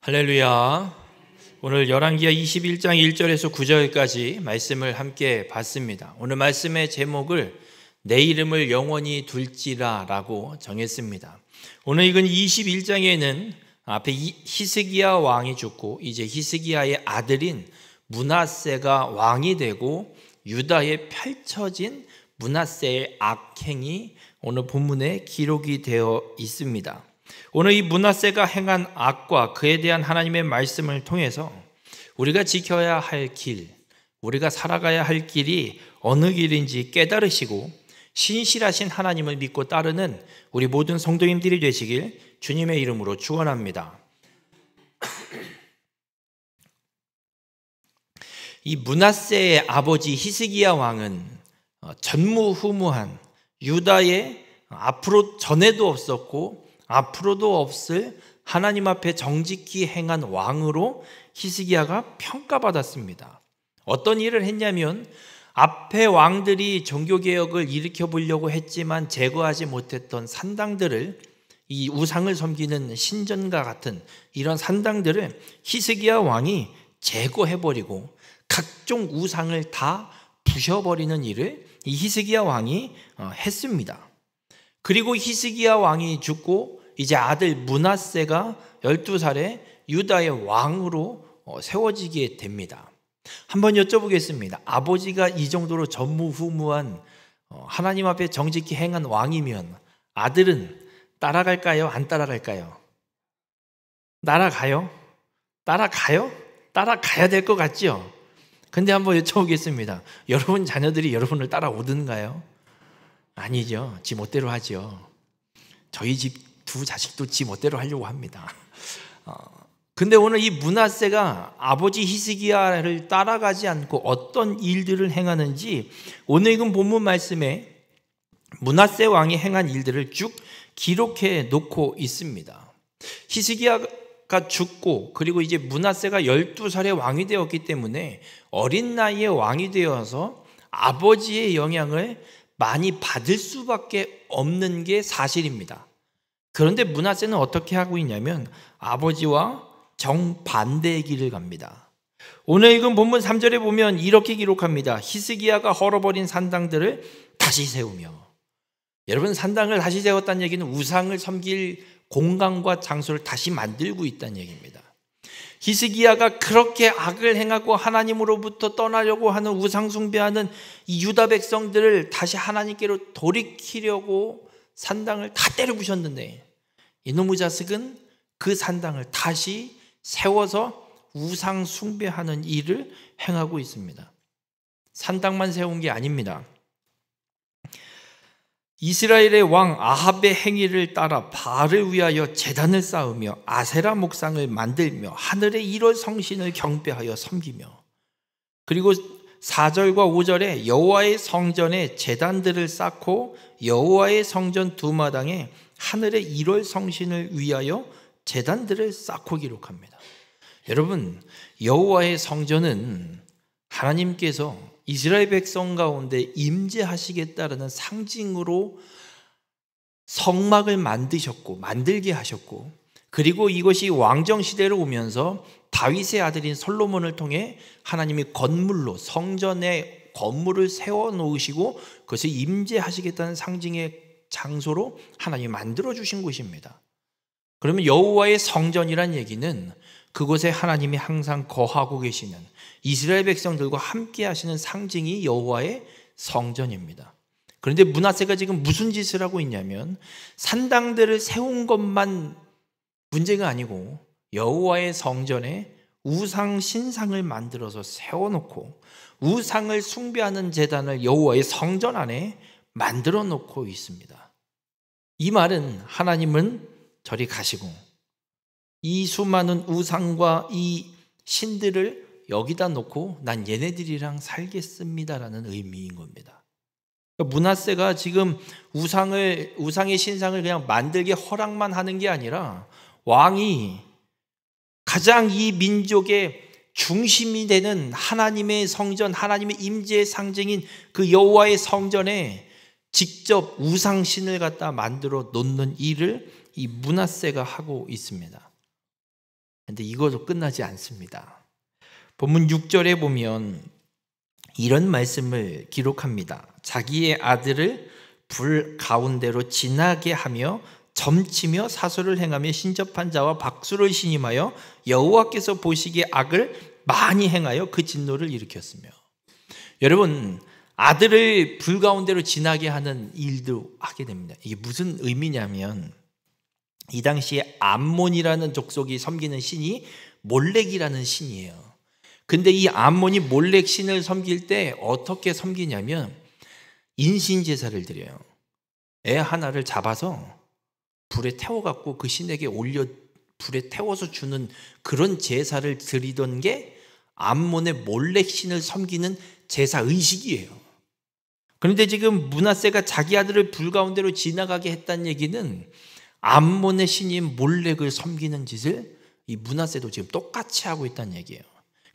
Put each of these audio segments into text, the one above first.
할렐루야. 오늘 열왕기하 21장 1절에서 9절까지 말씀을 함께 봤습니다. 오늘 말씀의 제목을 내 이름을 영원히 둘지라 라고 정했습니다. 오늘 읽은 21장에는 앞에 히스기야 왕이 죽고 이제 히스기야의 아들인 므낫세가 왕이 되고 유다에 펼쳐진 므낫세의 악행이 오늘 본문에 기록이 되어 있습니다. 오늘 이 므낫세가 행한 악과 그에 대한 하나님의 말씀을 통해서 우리가 지켜야 할 길, 우리가 살아가야 할 길이 어느 길인지 깨달으시고 신실하신 하나님을 믿고 따르는 우리 모든 성도님들이 되시길 주님의 이름으로 축원합니다. 이 므낫세의 아버지 히스기야 왕은 전무후무한 유다의 앞으로 전에도 없었고 앞으로도 없을 하나님 앞에 정직히 행한 왕으로 히스기야가 평가받았습니다. 어떤 일을 했냐면 앞에 왕들이 종교개혁을 일으켜 보려고 했지만 제거하지 못했던 산당들을, 이 우상을 섬기는 신전과 같은 이런 산당들을 히스기야 왕이 제거해버리고 각종 우상을 다 부셔버리는 일을 이 히스기야 왕이 했습니다. 그리고 히스기야 왕이 죽고 이제 아들 므낫세가 12살에 유다의 왕으로 세워지게 됩니다. 한번 여쭤보겠습니다. 아버지가 이 정도로 전무후무한 하나님 앞에 정직히 행한 왕이면 아들은 따라갈까요? 안 따라갈까요? 따라가요? 따라가야 될 것 같죠? 근데 한번 여쭤보겠습니다. 여러분 자녀들이 여러분을 따라오든가요? 아니죠. 지 멋대로 하죠. 저희 집 두 자식도 지 멋대로 하려고 합니다. 근데 오늘 이 므낫세가 아버지 히스기야를 따라가지 않고 어떤 일들을 행하는지 오늘 읽은 본문 말씀에 므낫세 왕이 행한 일들을 쭉 기록해 놓고 있습니다. 히스기야가 죽고 그리고 이제 므낫세가 12살의 왕이 되었기 때문에 어린 나이에 왕이 되어서 아버지의 영향을 많이 받을 수밖에 없는 게 사실입니다. 그런데 므낫세는 어떻게 하고 있냐면 아버지와 정반대의 길을 갑니다. 오늘 읽은 본문 3절에 보면 이렇게 기록합니다. 히스기야가 헐어버린 산당들을 다시 세우며. 여러분, 산당을 다시 세웠다는 얘기는 우상을 섬길 공간과 장소를 다시 만들고 있다는 얘기입니다. 히스기야가 그렇게 악을 행하고 하나님으로부터 떠나려고 하는 우상 숭배하는 이 유다 백성들을 다시 하나님께로 돌이키려고 산당을 다 때려 부셨는데 이놈의 자식은 그 산당을 다시 세워서 우상 숭배하는 일을 행하고 있습니다. 산당만 세운 게 아닙니다. 이스라엘의 왕 아합의 행위를 따라 바알을 위하여 제단을 쌓으며 아세라 목상을 만들며 하늘의 1월 성신을 경배하여 섬기며, 그리고 4절과 5절에 여호와의 성전에 제단들을 쌓고 여호와의 성전 두 마당에 하늘의 1월 성신을 위하여 제단들을 쌓고 기록합니다. 여러분, 여호와의 성전은 하나님께서 이스라엘 백성 가운데 임재하시겠다라는 상징으로 성막을 만들게 하셨고, 그리고 이것이 왕정시대로 오면서 다윗의 아들인 솔로몬을 통해 하나님이 건물로 성전의 건물을 세워놓으시고 그것을 임재하시겠다는 상징의 장소로 하나님이 만들어주신 곳입니다. 그러면 여호와의 성전이란 얘기는 그곳에 하나님이 항상 거하고 계시는 이스라엘 백성들과 함께 하시는 상징이 여호와의 성전입니다. 그런데 므낫세가 지금 무슨 짓을 하고 있냐면 산당들을 세운 것만 문제가 아니고 여호와의 성전에 우상 신상을 만들어서 세워놓고 우상을 숭배하는 제단을 여호와의 성전 안에 만들어 놓고 있습니다. 이 말은 하나님은 저리 가시고 이 수많은 우상과 이 신들을 여기다 놓고 난 얘네들이랑 살겠습니다라는 의미인 겁니다. 므낫세가 지금 우상의 신상을 그냥 만들게 허락만 하는 게 아니라 왕이 가장 이 민족의 중심이 되는 하나님의 성전, 하나님의 임재의 상징인 그 여호와의 성전에 직접 우상신을 갖다 만들어 놓는 일을 이 므낫세가 하고 있습니다. 그런데 이것도 끝나지 않습니다. 본문 6절에 보면 이런 말씀을 기록합니다. 자기의 아들을 불 가운데로 지나게 하며 점치며 사소를 행하며 신접한 자와 박수를 신임하여 여호와께서 보시기에 악을 많이 행하여 그 진노를 일으켰으며. 여러분, 아들을 불 가운데로 지나게 하는 일도 하게 됩니다. 이게 무슨 의미냐면 이 당시에 암몬이라는 족속이 섬기는 신이 몰렉이라는 신이에요. 근데 이 암몬이 몰렉 신을 섬길 때 어떻게 섬기냐면 인신 제사를 드려요. 애 하나를 잡아서 불에 태워갖고 그 신에게 올려 불에 태워서 주는 그런 제사를 드리던 게 암몬의 몰렉 신을 섬기는 제사 의식이에요. 그런데 지금 므낫세가 자기 아들을 불 가운데로 지나가게 했다는 얘기는 암몬의 신인 몰렉을 섬기는 짓을 이 므낫세도 지금 똑같이 하고 있다는 얘기예요.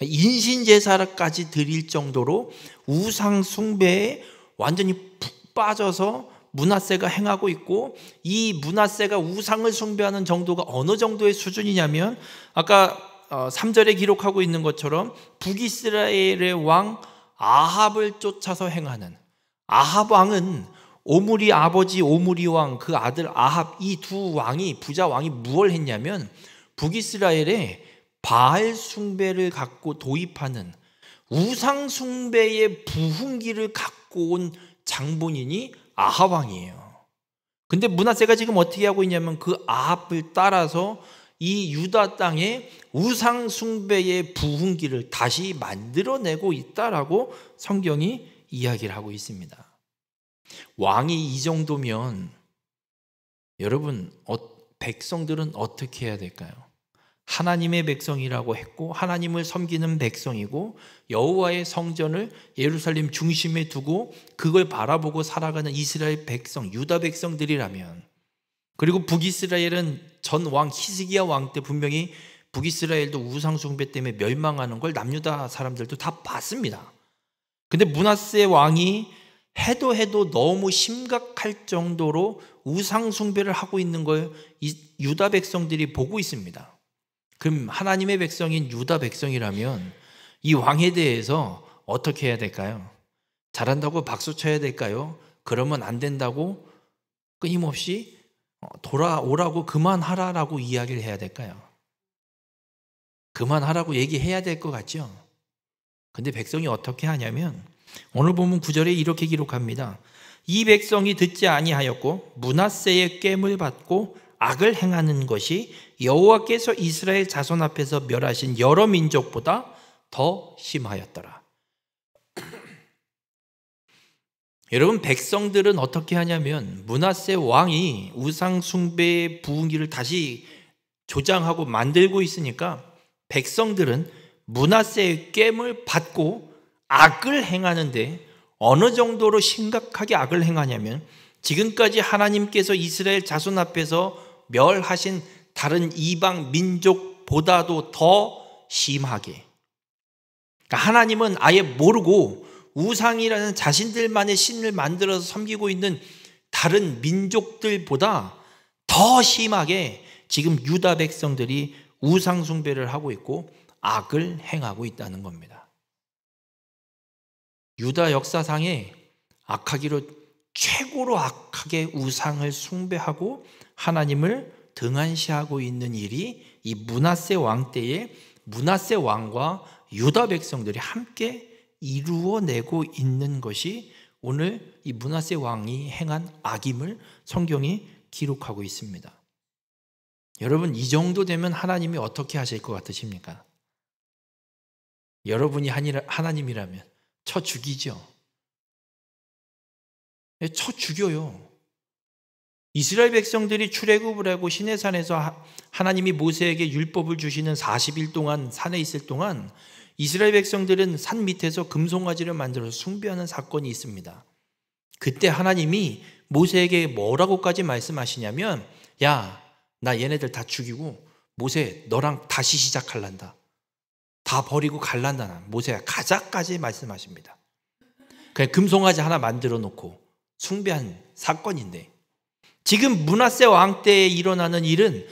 인신 제사까지 드릴 정도로 우상 숭배에 완전히 푹 빠져서 므낫세가 행하고 있고, 이 므낫세가 우상을 숭배하는 정도가 어느 정도의 수준이냐면 아까 3절에 기록하고 있는 것처럼 북이스라엘의 왕 아합을 쫓아서 행하는, 아합 왕은 오므리 아버지 오므리 왕, 그 아들 아합, 이 두 왕이, 부자 왕이 무엇을 했냐면 북이스라엘에 바알 숭배를 갖고 도입하는 우상 숭배의 부흥기를 갖고 온 장본인이 아합 왕이에요. 근데 므낫세가 지금 어떻게 하고 있냐면 그 아합을 따라서 이 유다 땅에 우상 숭배의 부흥기를 다시 만들어내고 있다라고 성경이 이야기를 하고 있습니다. 왕이 이 정도면 여러분, 백성들은 어떻게 해야 될까요? 하나님의 백성이라고 했고 하나님을 섬기는 백성이고 여호와의 성전을 예루살렘 중심에 두고 그걸 바라보고 살아가는 이스라엘 백성, 유다 백성들이라면, 그리고 북이스라엘은 전 왕 히스기야 왕 때 분명히 북이스라엘도 우상 숭배 때문에 멸망하는 걸 남유다 사람들도 다 봤습니다. 근데 므낫세 왕이 해도 너무 심각할 정도로 우상 숭배를 하고 있는 걸 유다 백성들이 보고 있습니다. 그럼 하나님의 백성인 유다 백성이라면 이 왕에 대해서 어떻게 해야 될까요? 잘한다고 박수 쳐야 될까요? 그러면 안 된다고 끊임없이 돌아오라고 그만하라라고 이야기를 해야 될까요? 그만하라고 얘기해야 될 것 같죠? 근데 백성이 어떻게 하냐면 오늘 보면 9절에 이렇게 기록합니다. 이 백성이 듣지 아니하였고 므낫세의 깸을 받고 악을 행하는 것이 여호와께서 이스라엘 자손 앞에서 멸하신 여러 민족보다 더 심하였더라. 여러분, 백성들은 어떻게 하냐면 므낫세 왕이 우상 숭배의 부흥기를 다시 조장하고 만들고 있으니까 백성들은 므낫세의 깸을 받고 악을 행하는데 어느 정도로 심각하게 악을 행하냐면 지금까지 하나님께서 이스라엘 자손 앞에서 멸하신 다른 이방 민족보다도 더 심하게, 그러니까 하나님은 아예 모르고 우상이라는 자신들만의 신을 만들어서 섬기고 있는 다른 민족들보다 더 심하게 지금 유다 백성들이 우상 숭배를 하고 있고 악을 행하고 있다는 겁니다. 유다 역사상에 악하기로 최고로 악하게 우상을 숭배하고 하나님을 등한시하고 있는 일이 이 므낫세 왕 때에 므낫세 왕과 유다 백성들이 함께 이루어내고 있는 것이 오늘 이 므낫세 왕이 행한 악임을 성경이 기록하고 있습니다. 여러분, 이 정도 되면 하나님이 어떻게 하실 것 같으십니까? 여러분이 하나님이라면 쳐 죽이죠. 쳐 죽여요. 이스라엘 백성들이 출애굽을 하고 시내산에서 하나님이 모세에게 율법을 주시는 40일 동안 산에 있을 동안 이스라엘 백성들은 산 밑에서 금송아지를 만들어서 숭배하는 사건이 있습니다. 그때 하나님이 모세에게 뭐라고까지 말씀하시냐면, 야, 나 얘네들 다 죽이고 모세 너랑 다시 시작할란다. 다 버리고 갈란다. 모세야 가자까지 말씀하십니다. 그냥 금송아지 하나 만들어 놓고 숭배한 사건인데, 지금 므낫세 왕 때에 일어나는 일은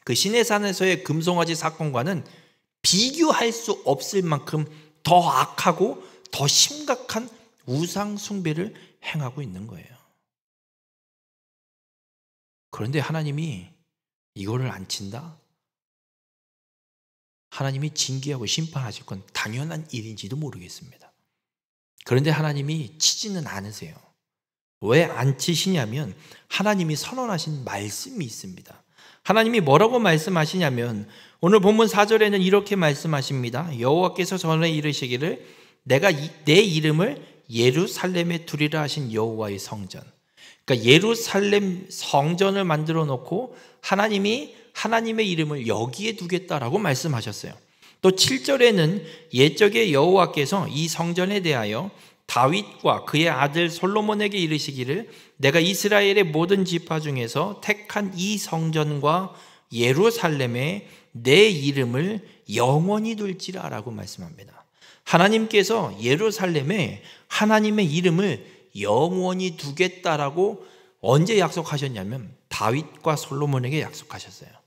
그 시내산에서의 금송아지 사건과는 비교할 수 없을 만큼 더 악하고 더 심각한 우상 숭배를 행하고 있는 거예요. 그런데 하나님이 이거를 안 친다? 하나님이 징계하고 심판하실 건 당연한 일인지도 모르겠습니다. 그런데 하나님이 치지는 않으세요. 왜 안 치시냐면 하나님이 선언하신 말씀이 있습니다. 하나님이 뭐라고 말씀하시냐면 오늘 본문 4절에는 이렇게 말씀하십니다. 여호와께서 전에 이르시기를 내가 내 이름을 예루살렘에 두리라 하신 여호와의 성전. 그러니까 예루살렘 성전을 만들어 놓고 하나님이 하나님의 이름을 여기에 두겠다라고 말씀하셨어요. 또 7절에는 옛적에 여호와께서 이 성전에 대하여 다윗과 그의 아들 솔로몬에게 이르시기를 내가 이스라엘의 모든 지파 중에서 택한 이 성전과 예루살렘에 내 이름을 영원히 둘지라 라고 말씀합니다. 하나님께서 예루살렘에 하나님의 이름을 영원히 두겠다라고 언제 약속하셨냐면 다윗과 솔로몬에게 약속하셨어요.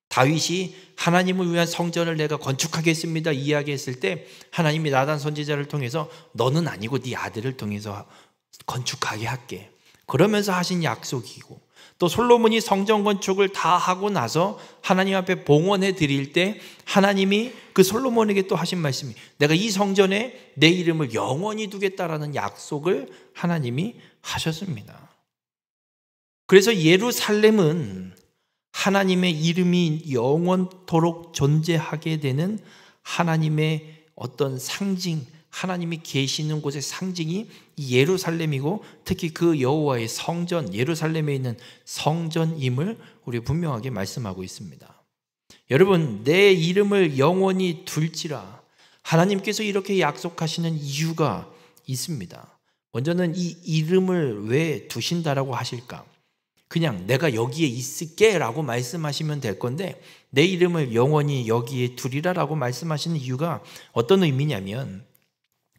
다윗이 하나님을 위한 성전을 내가 건축하겠습니다 이야기했을 때 하나님이 나단 선지자를 통해서 너는 아니고 네 아들을 통해서 건축하게 할게 그러면서 하신 약속이고, 또 솔로몬이 성전 건축을 다 하고 나서 하나님 앞에 봉헌해 드릴 때 하나님이 그 솔로몬에게 또 하신 말씀이 내가 이 성전에 내 이름을 영원히 두겠다라는 약속을 하나님이 하셨습니다. 그래서 예루살렘은 하나님의 이름이 영원토록 존재하게 되는 하나님의 어떤 상징, 하나님이 계시는 곳의 상징이 예루살렘이고 특히 그 여호와의 성전, 예루살렘에 있는 성전임을 우리 분명하게 말씀하고 있습니다. 여러분, 내 이름을 영원히 둘지라 하나님께서 이렇게 약속하시는 이유가 있습니다. 먼저는 이 이름을 왜 두신다라고 하실까? 그냥 내가 여기에 있을게 라고 말씀하시면 될 건데 내 이름을 영원히 여기에 두리라 라고 말씀하시는 이유가 어떤 의미냐면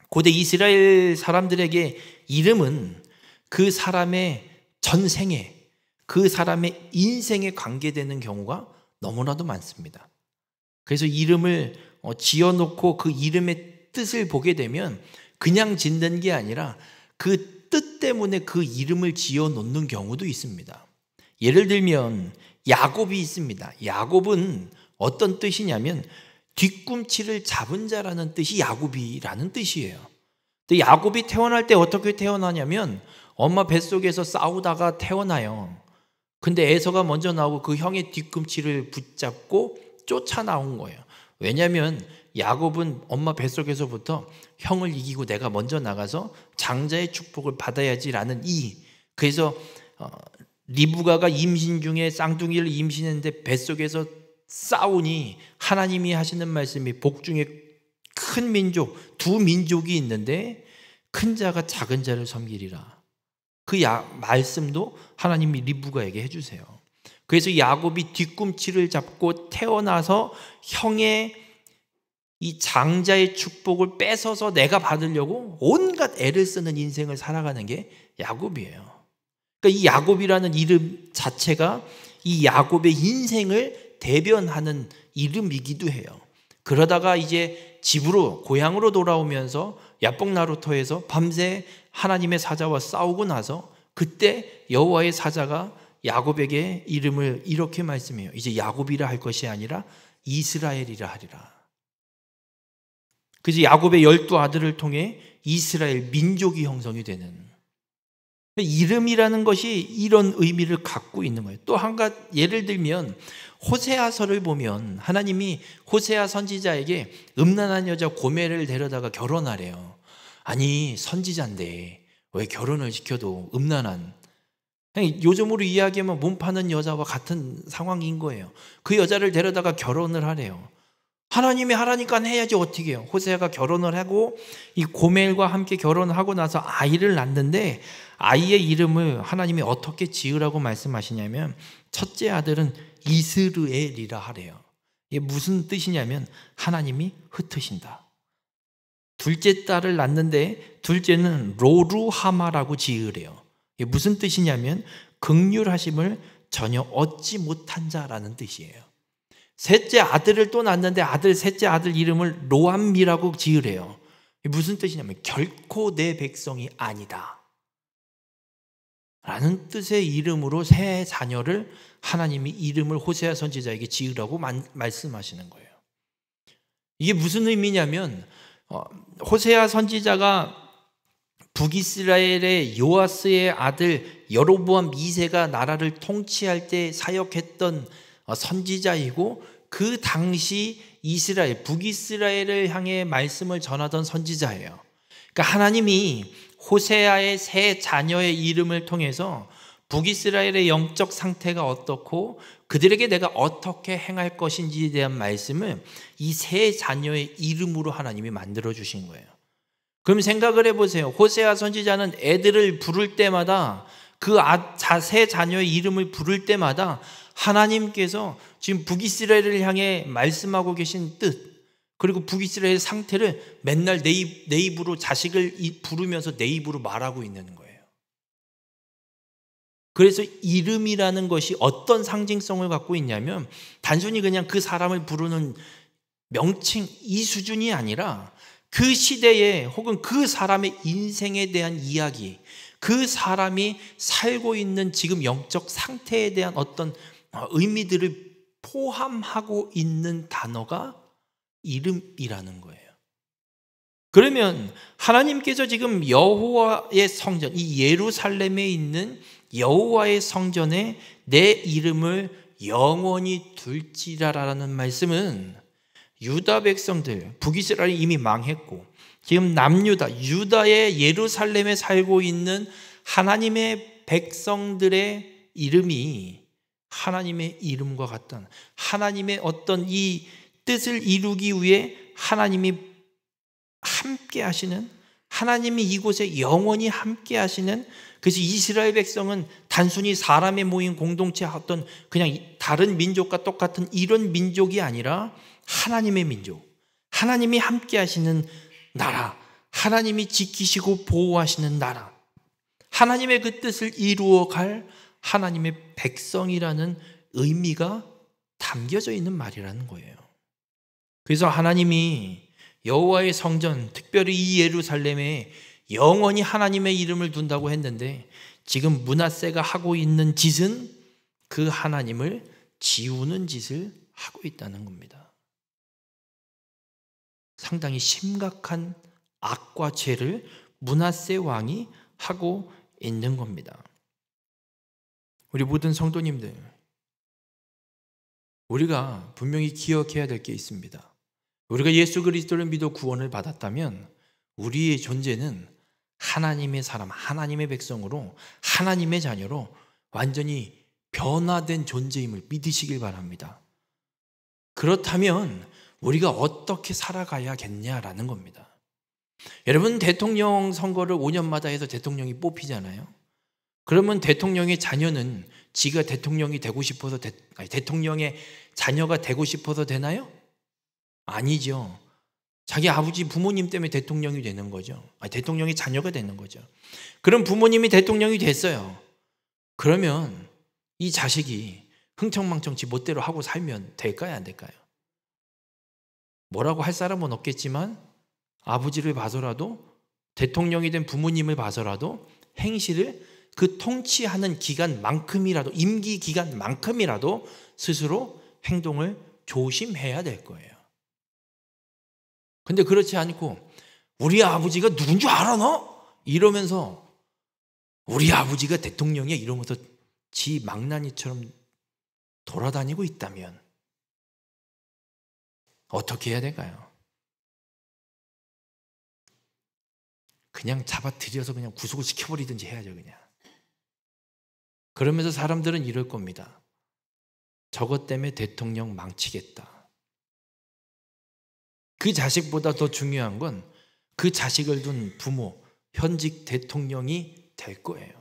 고대 이스라엘 사람들에게 이름은 그 사람의 전생에, 그 사람의 인생에 관계되는 경우가 너무나도 많습니다. 그래서 이름을 지어놓고 그 이름의 뜻을 보게 되면 그냥 짓는 게 아니라 그 뜻 때문에 그 이름을 지어놓는 경우도 있습니다. 예를 들면 야곱이 있습니다. 야곱은 어떤 뜻이냐면 뒤꿈치를 잡은 자라는 뜻이 야곱이라는 뜻이에요. 근데 야곱이 태어날 때 어떻게 태어나냐면 엄마 뱃속에서 싸우다가 태어나요. 근데 에서가 먼저 나오고 그 형의 뒤꿈치를 붙잡고 쫓아 나온 거예요. 왜냐하면 야곱은 엄마 뱃속에서부터 형을 이기고 내가 먼저 나가서 장자의 축복을 받아야지라는 그래서 리브가가 임신 중에 쌍둥이를 임신했는데 뱃속에서 싸우니 하나님이 하시는 말씀이 복중에 큰 민족, 두 민족이 있는데 큰 자가 작은 자를 섬기리라. 그 말씀도 하나님이 리브가에게 해주세요. 그래서 야곱이 뒤꿈치를 잡고 태어나서 형의 이 장자의 축복을 뺏어서 내가 받으려고 온갖 애를 쓰는 인생을 살아가는 게 야곱이에요. 그러니까 이 야곱이라는 이름 자체가 이 야곱의 인생을 대변하는 이름이기도 해요. 그러다가 이제 집으로 고향으로 돌아오면서 야복나루터에서 밤새 하나님의 사자와 싸우고 나서 그때 여호와의 사자가 야곱에게 이름을 이렇게 말씀해요. 이제 야곱이라 할 것이 아니라 이스라엘이라 하리라. 그래서 야곱의 12아들을 통해 이스라엘 민족이 형성이 되는 이름이라는 것이 이런 의미를 갖고 있는 거예요. 또 한 가지 예를 들면 호세아서를 보면 하나님이 호세아 선지자에게 음란한 여자 고멜을 데려다가 결혼하래요. 아니 선지자인데 왜 결혼을 시켜도 음란한, 요즘으로 이야기하면 몸 파는 여자와 같은 상황인 거예요. 그 여자를 데려다가 결혼을 하래요. 하나님이 하라니까 해야지 어떻게 해요. 호세아가 결혼을 하고 이 고멜과 함께 결혼을 하고 나서 아이를 낳는데 아이의 이름을 하나님이 어떻게 지으라고 말씀하시냐면 첫째 아들은 이스르엘이라 하래요. 이게 무슨 뜻이냐면 하나님이 흩으신다. 둘째 딸을 낳는데 둘째는 로루하마라고 지으래요. 이게 무슨 뜻이냐면 긍휼하심을 전혀 얻지 못한 자라는 뜻이에요. 셋째 아들을 또 낳는데 셋째 아들 이름을 로암미라고 지으래요. 무슨 뜻이냐면 결코 내 백성이 아니다 라는 뜻의 이름으로 새 자녀를 하나님이 이름을 호세아 선지자에게 지으라고 말씀하시는 거예요. 이게 무슨 의미냐면 호세아 선지자가 북이스라엘의 요아스의 아들 여로보암 2세가 나라를 통치할 때 사역했던 선지자이고, 그 당시 이스라엘, 북이스라엘을 향해 말씀을 전하던 선지자예요. 그러니까 하나님이 호세아의 세 자녀의 이름을 통해서 북이스라엘의 영적 상태가 어떻고 그들에게 내가 어떻게 행할 것인지에 대한 말씀을 이 세 자녀의 이름으로 하나님이 만들어 주신 거예요. 그럼 생각을 해보세요. 호세아 선지자는 애들을 부를 때마다 그 세 자녀의 이름을 부를 때마다 하나님께서 지금 북이스라엘을 향해 말씀하고 계신 뜻, 그리고 북이스라엘 상태를 맨날 내 입으로 자식을 부르면서 내 입으로 말하고 있는 거예요. 그래서 이름이라는 것이 어떤 상징성을 갖고 있냐면 단순히 그냥 그 사람을 부르는 명칭 이 수준이 아니라 그 시대에 혹은 그 사람의 인생에 대한 이야기, 그 사람이 살고 있는 지금 영적 상태에 대한 어떤 의미들을 포함하고 있는 단어가 이름이라는 거예요. 그러면 하나님께서 지금 여호와의 성전, 이 예루살렘에 있는 여호와의 성전에 내 이름을 영원히 둘지라라는 말씀은 유다 백성들, 북이스라엘이 이미 망했고 지금 남유다, 유다의 예루살렘에 살고 있는 하나님의 백성들의 이름이 하나님의 이름과 같다는, 하나님의 어떤 이 뜻을 이루기 위해 하나님이 함께 하시는, 하나님이 이곳에 영원히 함께 하시는, 그래서 이스라엘 백성은 단순히 사람의 모인 공동체 어떤 그냥 다른 민족과 똑같은 이런 민족이 아니라 하나님의 민족, 하나님이 함께 하시는 나라, 하나님이 지키시고 보호하시는 나라, 하나님의 그 뜻을 이루어갈 하나님의 백성이라는 의미가 담겨져 있는 말이라는 거예요. 그래서 하나님이 여호와의 성전, 특별히 이 예루살렘에 영원히 하나님의 이름을 둔다고 했는데 지금 므낫세가 하고 있는 짓은 그 하나님을 지우는 짓을 하고 있다는 겁니다. 상당히 심각한 악과 죄를 므낫세 왕이 하고 있는 겁니다. 우리 모든 성도님들, 우리가 분명히 기억해야 될 게 있습니다. 우리가 예수 그리스도를 믿어 구원을 받았다면 우리의 존재는 하나님의 사람, 하나님의 백성으로, 하나님의 자녀로 완전히 변화된 존재임을 믿으시길 바랍니다. 그렇다면 우리가 어떻게 살아가야겠냐라는 겁니다. 여러분, 대통령 선거를 5년마다 해서 대통령이 뽑히잖아요. 그러면 대통령의 자녀는 지가 대통령이 되고 싶어서 대통령의 자녀가 되고 싶어서 되나요? 아니죠. 자기 아버지 부모님 때문에 대통령이 되는 거죠. 대통령의 자녀가 되는 거죠. 그럼 부모님이 대통령이 됐어요. 그러면 이 자식이 흥청망청 지 멋대로 하고 살면 될까요? 안 될까요? 뭐라고 할 사람은 없겠지만 아버지를 봐서라도, 대통령이 된 부모님을 봐서라도 행실을 그 통치하는 기간만큼이라도, 임기 기간만큼이라도 스스로 행동을 조심해야 될 거예요. 근데 그렇지 않고 우리 아버지가 누군 줄 알아 너? 이러면서 우리 아버지가 대통령이야 이러면서 지 망나니처럼 돌아다니고 있다면 어떻게 해야 될까요? 그냥 잡아들여서 그냥 구속을 시켜버리든지 해야죠. 그냥. 그러면서 사람들은 이럴 겁니다. 저것 때문에 대통령 망치겠다. 그 자식보다 더 중요한 건 그 자식을 둔 부모, 현직 대통령이 될 거예요.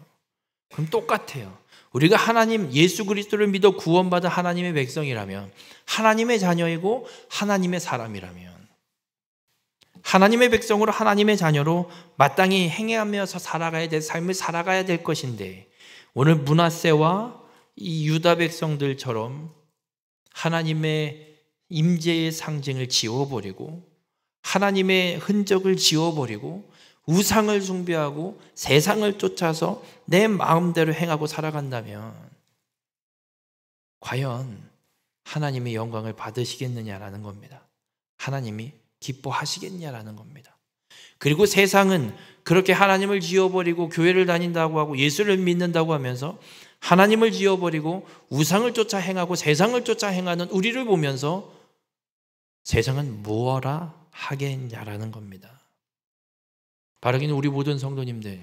그럼 똑같아요. 우리가 하나님, 예수 그리스도를 믿어 구원받은 하나님의 백성이라면, 하나님의 자녀이고 하나님의 사람이라면, 하나님의 백성으로 하나님의 자녀로 마땅히 행하면서 살아가야 될 삶을 살아가야 될 것인데, 오늘 므낫세와 이 유다 백성들처럼 하나님의 임재의 상징을 지워버리고 하나님의 흔적을 지워버리고 우상을 숭배하고 세상을 쫓아서 내 마음대로 행하고 살아간다면 과연 하나님의 영광을 받으시겠느냐라는 겁니다. 하나님이 기뻐하시겠냐라는 겁니다. 그리고 세상은 그렇게 하나님을 지워버리고 교회를 다닌다고 하고 예수를 믿는다고 하면서 하나님을 지워버리고 우상을 쫓아 행하고 세상을 쫓아 행하는 우리를 보면서 세상은 무엇라 하겠냐라는 겁니다. 바라기는 우리 모든 성도님들,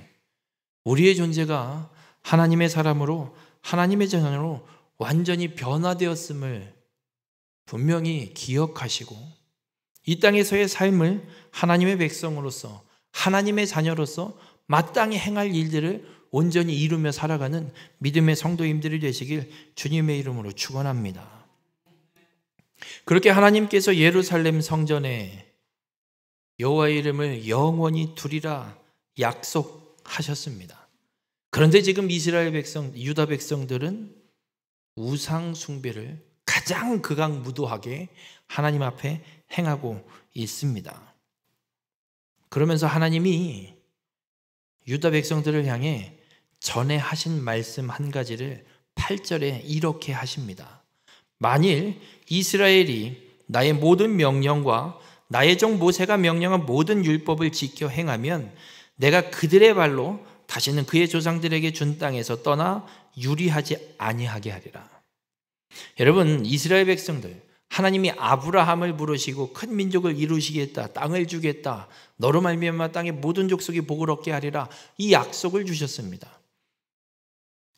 우리의 존재가 하나님의 사람으로 하나님의 자녀로 완전히 변화되었음을 분명히 기억하시고 이 땅에서의 삶을 하나님의 백성으로서 하나님의 자녀로서 마땅히 행할 일들을 온전히 이루며 살아가는 믿음의 성도님들이 되시길 주님의 이름으로 축원합니다. 그렇게 하나님께서 예루살렘 성전에 여호와의 이름을 영원히 두리라 약속하셨습니다. 그런데 지금 이스라엘 백성, 유다 백성들은 우상 숭배를 가장 극악무도하게 하나님 앞에 행하고 있습니다. 그러면서 하나님이 유다 백성들을 향해 전에 하신 말씀 한 가지를 8절에 이렇게 하십니다. 만일 이스라엘이 나의 모든 명령과 나의 종 모세가 명령한 모든 율법을 지켜 행하면 내가 그들의 발로 다시는 그의 조상들에게 준 땅에서 떠나 유리하지 아니하게 하리라. 여러분, 이스라엘 백성들, 하나님이 아브라함을 부르시고 큰 민족을 이루시겠다, 땅을 주겠다, 너로 말미암아 땅의 모든 족속이 복을 얻게 하리라, 이 약속을 주셨습니다.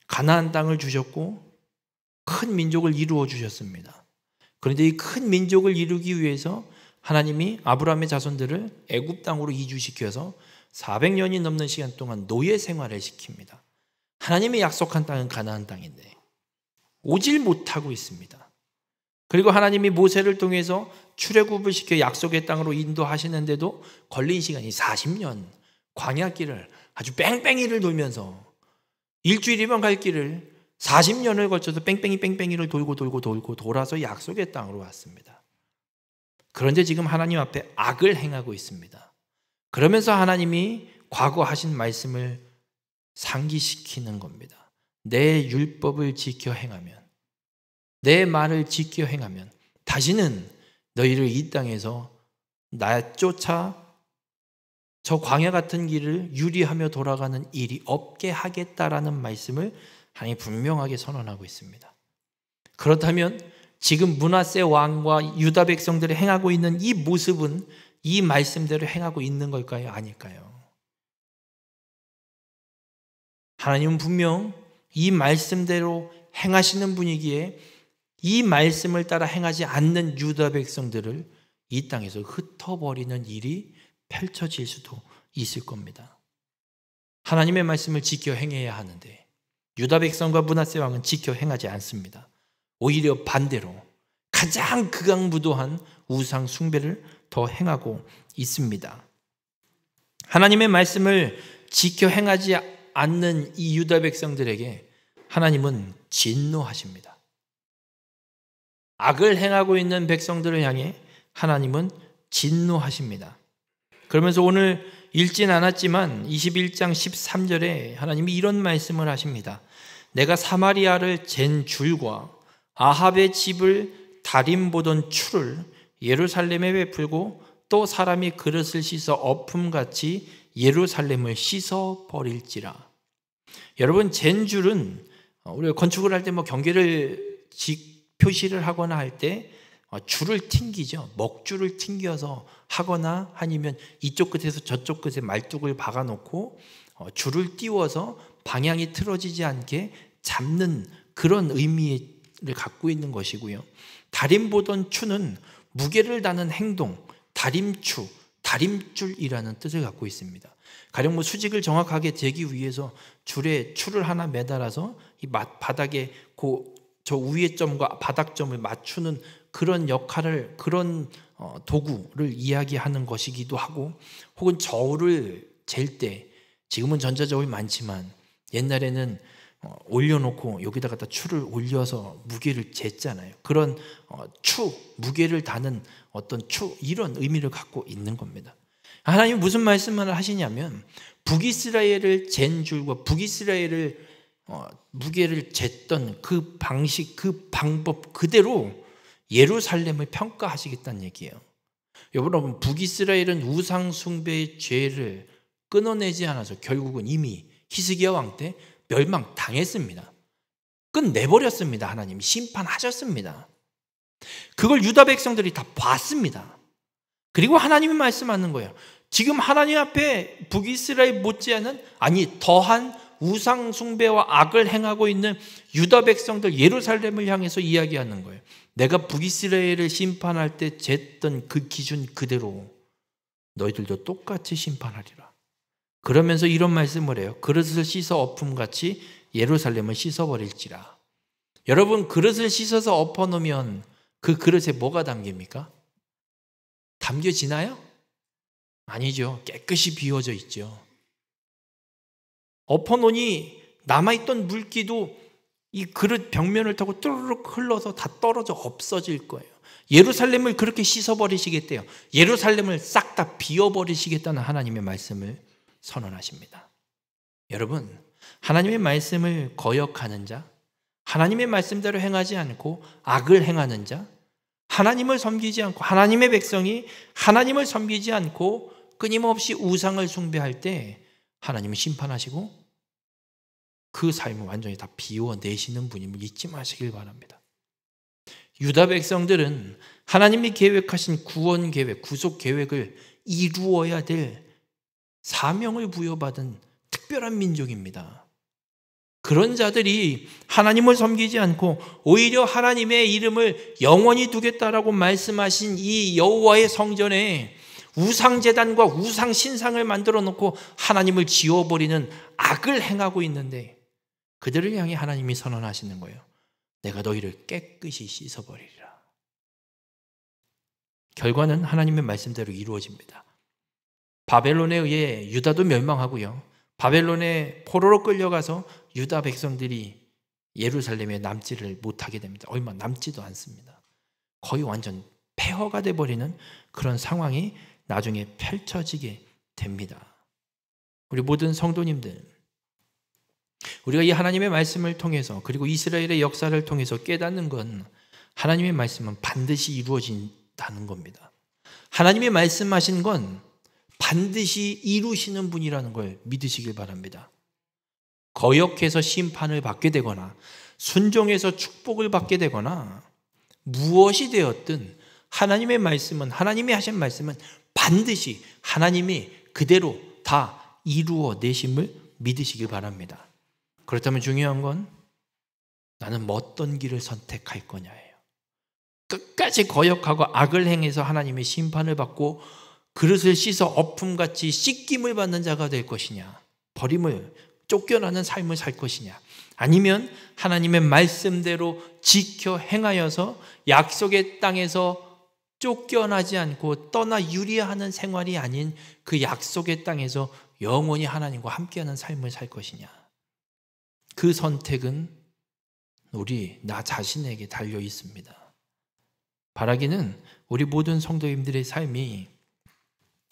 가나안 땅을 주셨고 큰 민족을 이루어 주셨습니다. 그런데 이 큰 민족을 이루기 위해서 하나님이 아브라함의 자손들을 애굽 땅으로 이주시켜서 400년이 넘는 시간 동안 노예 생활을 시킵니다. 하나님이 약속한 땅은 가나안 땅인데 오질 못하고 있습니다. 그리고 하나님이 모세를 통해서 출애굽을 시켜 약속의 땅으로 인도하시는데도 걸린 시간이 40년, 광야길을 아주 뺑뺑이를 돌면서 일주일이면 갈 길을 40년을 걸쳐서 뺑뺑이를 돌고 돌아서 약속의 땅으로 왔습니다. 그런데 지금 하나님 앞에 악을 행하고 있습니다. 그러면서 하나님이 과거 하신 말씀을 상기시키는 겁니다. 내 율법을 지켜 행하면, 내 말을 지켜 행하면 다시는 너희를 이 땅에서 나 쫓아 저 광야 같은 길을 유리하며 돌아가는 일이 없게 하겠다라는 말씀을 하나님이 분명하게 선언하고 있습니다. 그렇다면 지금 므낫세 왕과 유다 백성들이 행하고 있는 이 모습은 이 말씀대로 행하고 있는 걸까요? 아닐까요? 하나님은 분명 이 말씀대로 행하시는 분이기에 이 말씀을 따라 행하지 않는 유다 백성들을 이 땅에서 흩어버리는 일이 펼쳐질 수도 있을 겁니다. 하나님의 말씀을 지켜 행해야 하는데 유다 백성과 므낫세 왕은 지켜 행하지 않습니다. 오히려 반대로 가장 극악무도한 우상 숭배를 더 행하고 있습니다. 하나님의 말씀을 지켜 행하지 않는 이 유다 백성들에게 하나님은 진노하십니다. 악을 행하고 있는 백성들을 향해 하나님은 진노하십니다. 그러면서 오늘 읽진 않았지만 21장 13절에 하나님이 이런 말씀을 하십니다. 내가 사마리아를 잰 줄과 아합의 집을 다림 보던 추를 예루살렘에 베풀고 또 사람이 그릇을 씻어 엎음같이 예루살렘을 씻어 버릴지라. 여러분, 잰 줄은 우리가 건축을 할 때 경계를 표시를 하거나 할 때 줄을 튕기죠. 먹줄을 튕겨서 하거나 아니면 이쪽 끝에서 저쪽 끝에 말뚝을 박아놓고 줄을 띄워서 방향이 틀어지지 않게 잡는 그런 의미를 갖고 있는 것이고요. 다림 보던 추는 무게를 다는 행동, 다림추, 다림줄이라는 뜻을 갖고 있습니다. 가령 수직을 정확하게 재기 위해서 줄에 추를 하나 매달아서 이 바닥에 저 위의 점과 바닥점을 맞추는 그런 역할을, 그런 도구를 이야기하는 것이기도 하고, 혹은 저울을 잴 때, 지금은 전자저울이 많지만 옛날에는 올려놓고 여기다가 추를 올려서 무게를 쟀잖아요. 그런 무게를 다는 어떤 이런 의미를 갖고 있는 겁니다. 하나님 무슨 말씀을 하시냐면 북이스라엘을 잰 줄과 북이스라엘을 무게를 쟀던 그 방식, 그 방법 그대로 예루살렘을 평가하시겠다는 얘기예요. 여러분, 북이스라엘은 우상 숭배의 죄를 끊어내지 않아서 결국은 이미 히스기야 왕 때 멸망당했습니다. 끝내버렸습니다. 하나님이 심판하셨습니다. 그걸 유다 백성들이 다 봤습니다. 그리고 하나님이 말씀하는 거예요. 지금 하나님 앞에 북이스라엘 못지않은 더한 우상 숭배와 악을 행하고 있는 유다 백성들 예루살렘을 향해서 이야기하는 거예요. 내가 북이스라엘을 심판할 때 쟀던 그 기준 그대로 너희들도 똑같이 심판하리라. 그러면서 이런 말씀을 해요. 그릇을 씻어 엎음같이 예루살렘을 씻어버릴지라. 여러분, 그릇을 씻어서 엎어놓으면 그 그릇에 뭐가 담깁니까? 담겨지나요? 아니죠. 깨끗이 비워져 있죠. 엎어놓으니 남아있던 물기도 이 그릇 벽면을 타고 뚜루룩 흘러서 다 떨어져 없어질 거예요. 예루살렘을 그렇게 씻어버리시겠대요. 예루살렘을 싹 다 비워버리시겠다는 하나님의 말씀을 선언하십니다. 여러분, 하나님의 말씀을 거역하는 자, 하나님의 말씀대로 행하지 않고 악을 행하는 자, 하나님을 섬기지 않고 하나님의 백성이 하나님을 섬기지 않고 끊임없이 우상을 숭배할 때 하나님은 심판하시고 그 삶을 완전히 다 비워내시는 분임을 잊지 마시길 바랍니다. 유다 백성들은 하나님이 계획하신 구원 계획, 구속 계획을 이루어야 될 사명을 부여받은 특별한 민족입니다. 그런 자들이 하나님을 섬기지 않고 오히려 하나님의 이름을 영원히 두겠다라고 말씀하신 이 여호와의 성전에 우상제단과 우상신상을 만들어 놓고 하나님을 지워버리는 악을 행하고 있는데 그들을 향해 하나님이 선언하시는 거예요. 내가 너희를 깨끗이 씻어버리리라. 결과는 하나님의 말씀대로 이루어집니다. 바벨론에 의해 유다도 멸망하고요. 바벨론에 포로로 끌려가서 유다 백성들이 예루살렘에 남지를 못하게 됩니다. 얼마 남지도 않습니다. 거의 완전 폐허가 돼버리는 그런 상황이 나중에 펼쳐지게 됩니다. 우리 모든 성도님들, 우리가 이 하나님의 말씀을 통해서 그리고 이스라엘의 역사를 통해서 깨닫는 건 하나님의 말씀은 반드시 이루어진다는 겁니다. 하나님의 말씀하신 건 반드시 이루시는 분이라는 걸 믿으시길 바랍니다. 거역해서 심판을 받게 되거나 순종해서 축복을 받게 되거나 무엇이 되었든 하나님의 말씀은, 하나님이 하신 말씀은 반드시 하나님이 그대로 다 이루어내심을 믿으시길 바랍니다. 그렇다면 중요한 건 나는 어떤 길을 선택할 거냐예요. 끝까지 거역하고 악을 행해서 하나님의 심판을 받고 그릇을 씻어 엎음같이 씻김을 받는 자가 될 것이냐, 버림을 쫓겨나는 삶을 살 것이냐, 아니면 하나님의 말씀대로 지켜 행하여서 약속의 땅에서 쫓겨나지 않고 떠나 유리하는 생활이 아닌 그 약속의 땅에서 영원히 하나님과 함께하는 삶을 살 것이냐. 그 선택은 나 자신에게 달려 있습니다. 바라기는 우리 모든 성도님들의 삶이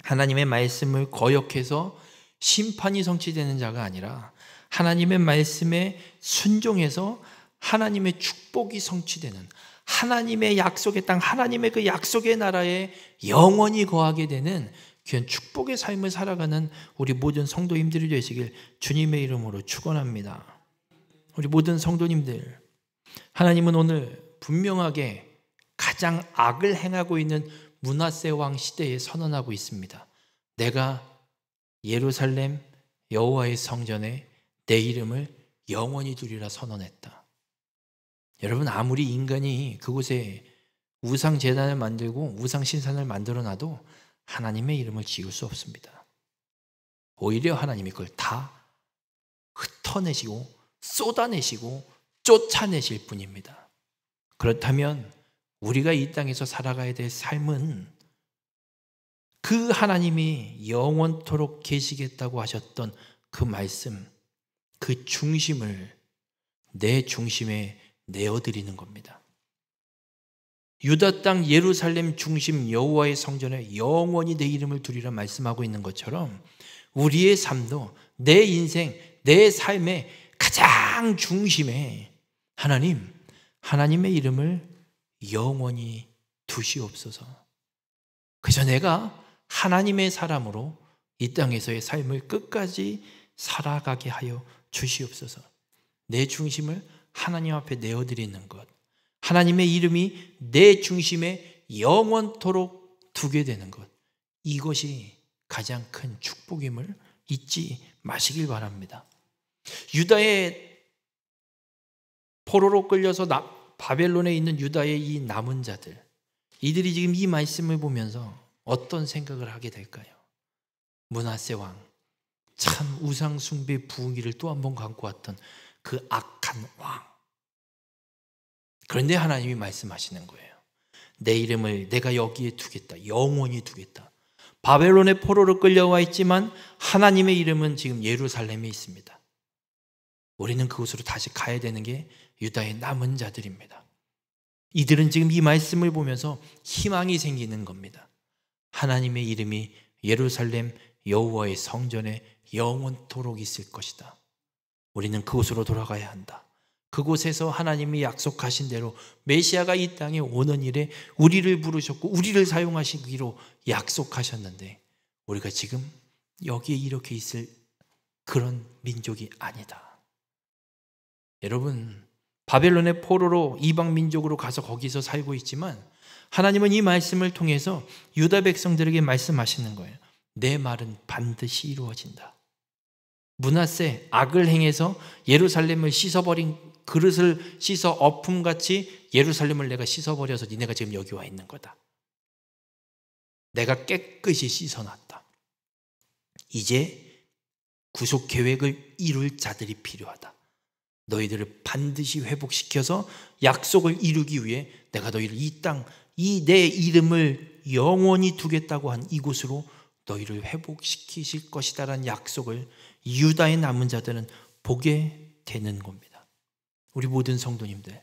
하나님의 말씀을 거역해서 심판이 성취되는 자가 아니라 하나님의 말씀에 순종해서 하나님의 축복이 성취되는, 하나님의 약속의 땅, 하나님의 그 약속의 나라에 영원히 거하게 되는 귀한 축복의 삶을 살아가는 우리 모든 성도님들이 되시길 주님의 이름으로 축원합니다. 우리 모든 성도님들, 하나님은 오늘 분명하게 가장 악을 행하고 있는 므낫세 왕 시대에 선언하고 있습니다. 내가 예루살렘 여호와의 성전에 내 이름을 영원히 두리라 선언했다. 여러분, 아무리 인간이 그곳에 우상 제단을 만들고 우상 신산을 만들어 놔도 하나님의 이름을 지을 수 없습니다. 오히려 하나님이 그걸 다 흩어내시고 쏟아내시고 쫓아내실 뿐입니다. 그렇다면 우리가 이 땅에서 살아가야 될 삶은 그 하나님이 영원토록 계시겠다고 하셨던 그 말씀, 그 중심을 내 중심에 내어드리는 겁니다. 유다 땅 예루살렘 중심 여호와의 성전에 영원히 내 이름을 두리라 말씀하고 있는 것처럼 우리의 삶도 내 인생, 내 삶의 가장 중심에 하나님의 이름을 영원히 두시옵소서. 그래서 내가 하나님의 사람으로 이 땅에서의 삶을 끝까지 살아가게 하여 주시옵소서. 내 중심을 하나님 앞에 내어드리는 것, 하나님의 이름이 내 중심에 영원토록 두게 되는 것, 이것이 가장 큰 축복임을 잊지 마시길 바랍니다. 유다의 포로로 끌려서 바벨론에 있는 유다의 이 남은 자들, 이들이 지금 이 말씀을 보면서 어떤 생각을 하게 될까요? 므낫세 왕, 참 우상 숭배 부흥기를 또 한 번 갖고 왔던 그 악한 왕. 그런데 하나님이 말씀하시는 거예요. 내 이름을 내가 여기에 두겠다. 영원히 두겠다. 바벨론의 포로로 끌려와 있지만 하나님의 이름은 지금 예루살렘에 있습니다. 우리는 그곳으로 다시 가야 되는 게 유다의 남은 자들입니다. 이들은 지금 이 말씀을 보면서 희망이 생기는 겁니다. 하나님의 이름이 예루살렘 여호와의 성전에 영원토록 있을 것이다. 우리는 그곳으로 돌아가야 한다. 그곳에서 하나님이 약속하신 대로 메시아가 이 땅에 오는 일에 우리를 부르셨고 우리를 사용하시기로 약속하셨는데 우리가 지금 여기에 이렇게 있을 그런 민족이 아니다. 여러분, 바벨론의 포로로 이방 민족으로 가서 거기서 살고 있지만 하나님은 이 말씀을 통해서 유다 백성들에게 말씀하시는 거예요. 내 말은 반드시 이루어진다. 므낫세 악을 행해서 예루살렘을 씻어버린 그릇을 씻어 엎음같이 예루살렘을 내가 씻어버려서 니네가 지금 여기 와 있는 거다. 내가 깨끗이 씻어놨다. 이제 구속 계획을 이룰 자들이 필요하다. 너희들을 반드시 회복시켜서 약속을 이루기 위해 내가 너희를 이 땅, 이 내 이름을 영원히 두겠다고 한 이곳으로 너희를 회복시키실 것이다라는 약속을 유다의 남은 자들은 보게 되는 겁니다. 우리 모든 성도님들,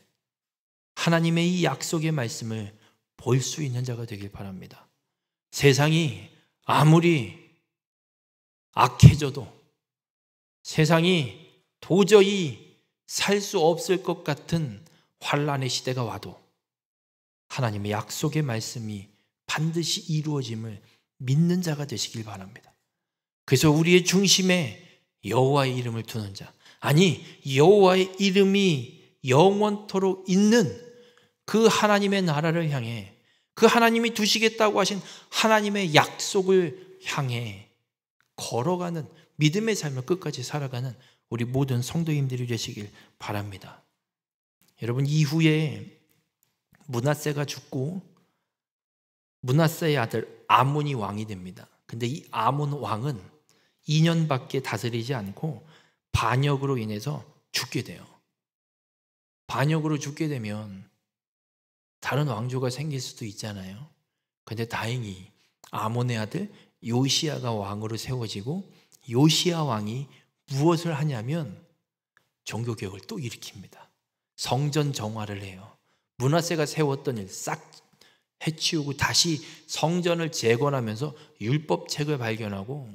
하나님의 이 약속의 말씀을 볼 수 있는 자가 되길 바랍니다. 세상이 아무리 악해져도, 세상이 도저히 살 수 없을 것 같은 환난의 시대가 와도 하나님의 약속의 말씀이 반드시 이루어짐을 믿는 자가 되시길 바랍니다. 그래서 우리의 중심에 여호와의 이름을 두는 자, 아니 여호와의 이름이 영원토록 있는 그 하나님의 나라를 향해, 그 하나님이 두시겠다고 하신 하나님의 약속을 향해 걸어가는 믿음의 삶을 끝까지 살아가는 우리 모든 성도님들이 되시길 바랍니다. 여러분, 이후에 므낫세가 죽고 므낫세의 아들 아몬이 왕이 됩니다. 근데 이 아몬 왕은 2년밖에 다스리지 않고 반역으로 인해서 죽게 돼요. 반역으로 죽게 되면 다른 왕조가 생길 수도 있잖아요. 근데 다행히 아몬의 아들 요시야가 왕으로 세워지고 요시야 왕이 무엇을 하냐면 종교개혁을 또 일으킵니다. 성전 정화를 해요. 므낫세가 세웠던 일 싹 해치우고 다시 성전을 재건하면서 율법책을 발견하고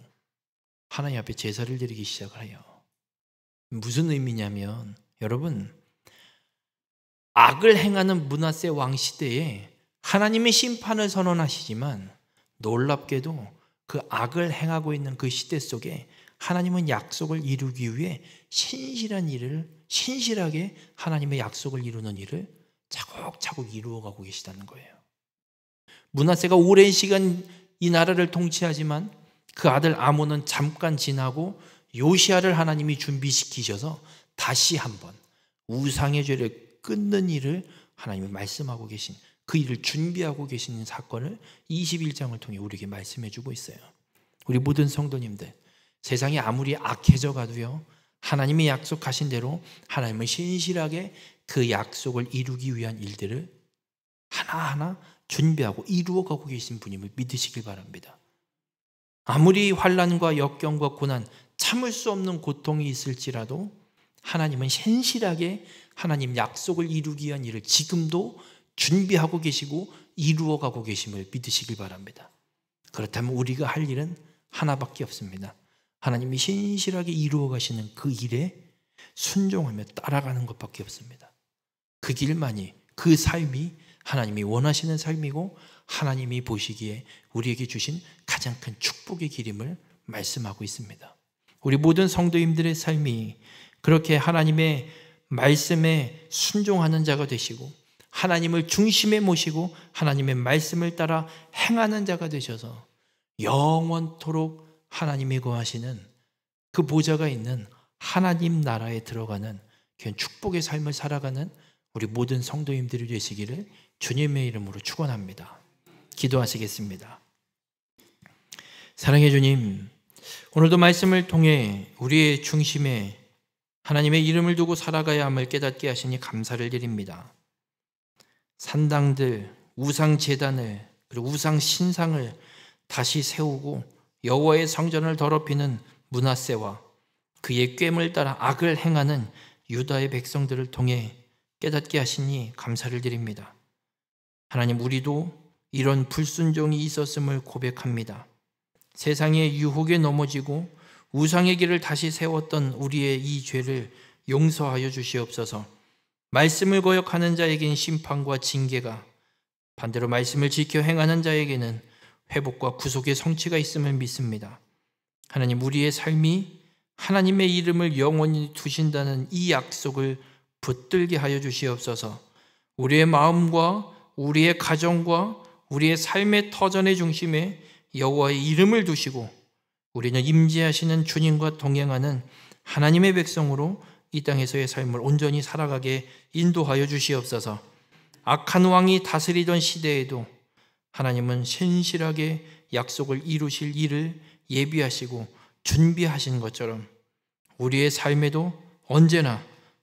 하나님 앞에 제사를 드리기 시작을 해요. 무슨 의미냐면, 여러분, 악을 행하는 므낫세 왕 시대에 하나님의 심판을 선언하시지만 놀랍게도 그 악을 행하고 있는 그 시대 속에 하나님은 약속을 이루기 위해 신실하게 하나님의 약속을 이루는 일을 차곡차곡 이루어가고 계시다는 거예요. 므낫세가 오랜 시간 이 나라를 통치하지만 그 아들 아몬은 잠깐 지나고 요시야를 하나님이 준비시키셔서 다시 한번 우상의 죄를 끊는 일을 하나님이 말씀하고 계신, 그 일을 준비하고 계시는 사건을 21장을 통해 우리에게 말씀해 주고 있어요. 우리 모든 성도님들, 세상이 아무리 악해져 가도요, 하나님이 약속하신 대로 하나님은 신실하게 그 약속을 이루기 위한 일들을 하나하나 준비하고 이루어가고 계신 분임을 믿으시길 바랍니다. 아무리 환난과 역경과 고난, 참을 수 없는 고통이 있을지라도 하나님은 신실하게 하나님 약속을 이루기 위한 일을 지금도 준비하고 계시고 이루어가고 계심을 믿으시길 바랍니다. 그렇다면 우리가 할 일은 하나밖에 없습니다. 하나님이 신실하게 이루어 가시는 그 일에 순종하며 따라가는 것밖에 없습니다. 그 길만이, 그 삶이 하나님이 원하시는 삶이고 하나님이 보시기에 우리에게 주신 가장 큰 축복의 길임을 말씀하고 있습니다. 우리 모든 성도님들의 삶이 그렇게 하나님의 말씀에 순종하는 자가 되시고 하나님을 중심에 모시고 하나님의 말씀을 따라 행하는 자가 되셔서 영원토록 하나님이 거하시는 그 보좌가 있는 하나님 나라에 들어가는 그런 축복의 삶을 살아가는 우리 모든 성도님들이 되시기를 주님의 이름으로 축원합니다. 기도하시겠습니다. 사랑의 주님, 오늘도 말씀을 통해 우리의 중심에 하나님의 이름을 두고 살아가야 함을 깨닫게 하시니 감사를 드립니다. 산당들, 우상 제단을 그리고 우상 신상을 다시 세우고 여호와의 성전을 더럽히는 므낫세와 그의 꾀을 따라 악을 행하는 유다의 백성들을 통해 깨닫게 하시니 감사를 드립니다. 하나님, 우리도 이런 불순종이 있었음을 고백합니다. 세상의 유혹에 넘어지고 우상의 길을 다시 세웠던 우리의 이 죄를 용서하여 주시옵소서. 말씀을 거역하는 자에게는 심판과 징계가, 반대로 말씀을 지켜 행하는 자에게는 회복과 구속의 성취가 있음을 믿습니다. 하나님, 우리의 삶이 하나님의 이름을 영원히 두신다는 이 약속을 붙들게 하여 주시옵소서. 우리의 마음과 우리의 가정과 우리의 삶의 터전의 중심에 여호와의 이름을 두시고 우리는 임재하시는 주님과 동행하는 하나님의 백성으로 이 땅에서의 삶을 온전히 살아가게 인도하여 주시옵소서. 악한 왕이 다스리던 시대에도 하나님은 신실하게 약속을 이루실 일을 예비하시고 준비하신 것처럼 우리의 삶에도 언제나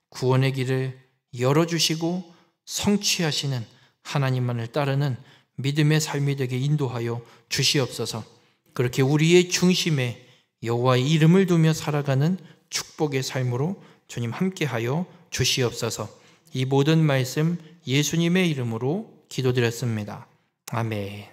구원의 길을 열어주시고 성취하시는 하나님만을 따르는 믿음의 삶이 되게 인도하여 주시옵소서. 그렇게 우리의 중심에 여호와의 이름을 두며 살아가는 축복의 삶으로 주님 함께하여 주시옵소서. 이 모든 말씀 예수님의 이름으로 기도드렸습니다. 아멘.